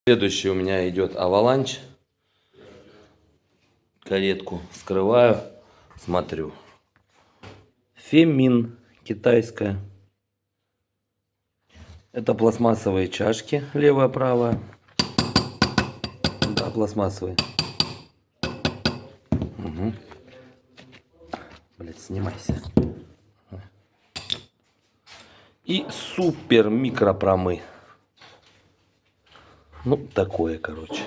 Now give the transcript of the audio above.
Следующий у меня идет Avalanche. Каретку скрываю, смотрю. Фемин китайская. Это пластмассовые чашки, левая, правая. Да, пластмассовые. Угу. Блять, снимайся. И супер микропромы. Ну, такое, короче.